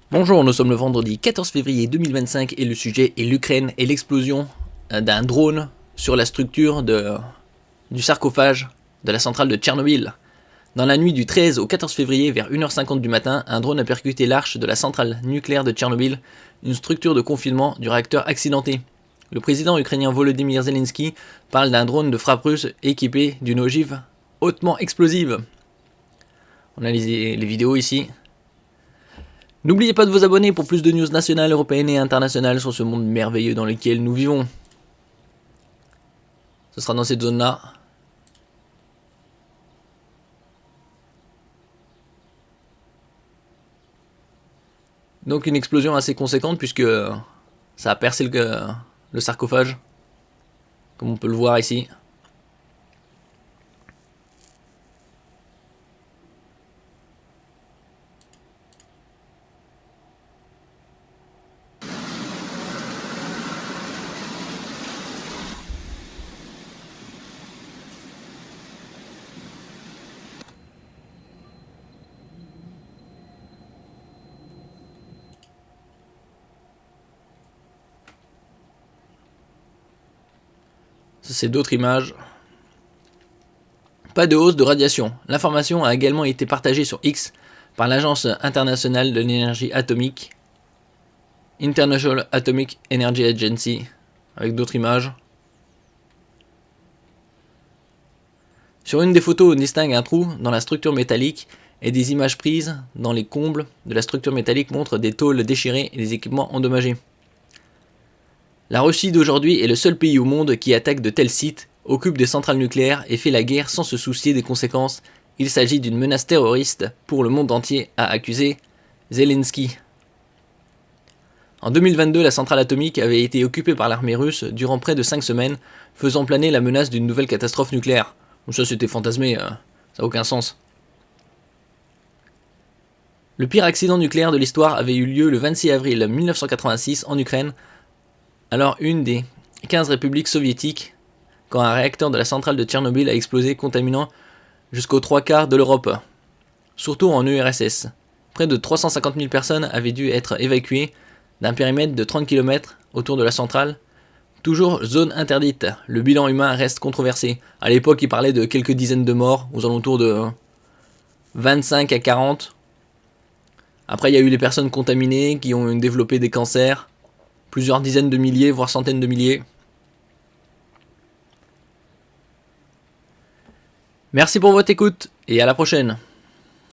Bonjour, nous sommes le vendredi 14 février 2025 et le sujet est l'Ukraine et l'explosion d'un drone sur la structure du sarcophage de la centrale de Tchernobyl. Dans la nuit du 13 au 14 février vers 1h50 du matin, un drone a percuté l'arche de la centrale nucléaire de Tchernobyl, une structure de confinement du réacteur accidenté. Le président ukrainien Volodymyr Zelensky parle d'un drone de frappe russe équipé d'une ogive hautement explosive. On a les vidéos ici. N'oubliez pas de vous abonner pour plus de news nationales, européennes et internationales sur ce monde merveilleux dans lequel nous vivons. Ce sera dans cette zone-là. Donc une explosion assez conséquente puisque ça a percé le sarcophage, comme on peut le voir ici. Ça, c'est d'autres images. Pas de hausse de radiation. L'information a également été partagée sur X par l'Agence internationale de l'énergie atomique, International Atomic Energy Agency, avec d'autres images. Sur une des photos, on distingue un trou dans la structure métallique et des images prises dans les combles de la structure métallique montrent des tôles déchirées et des équipements endommagés. La Russie d'aujourd'hui est le seul pays au monde qui attaque de tels sites, occupe des centrales nucléaires et fait la guerre sans se soucier des conséquences. Il s'agit d'une menace terroriste pour le monde entier, a accusé Zelensky. En 2022, la centrale atomique avait été occupée par l'armée russe durant près de 5 semaines, faisant planer la menace d'une nouvelle catastrophe nucléaire. Donc ça c'était fantasmé, ça n'a aucun sens. Le pire accident nucléaire de l'histoire avait eu lieu le 26 avril 1986 en Ukraine, alors une des 15 républiques soviétiques, quand un réacteur de la centrale de Tchernobyl a explosé, contaminant jusqu'aux 3/4 de l'Europe, surtout en URSS. Près de 350 000 personnes avaient dû être évacuées d'un périmètre de 30 km autour de la centrale. Toujours zone interdite, le bilan humain reste controversé. À l'époque, il parlait de quelques dizaines de morts, aux alentours de 25 à 40. Après, il y a eu les personnes contaminées qui ont développé des cancers, plusieurs dizaines de milliers, voire centaines de milliers. Merci pour votre écoute et à la prochaine.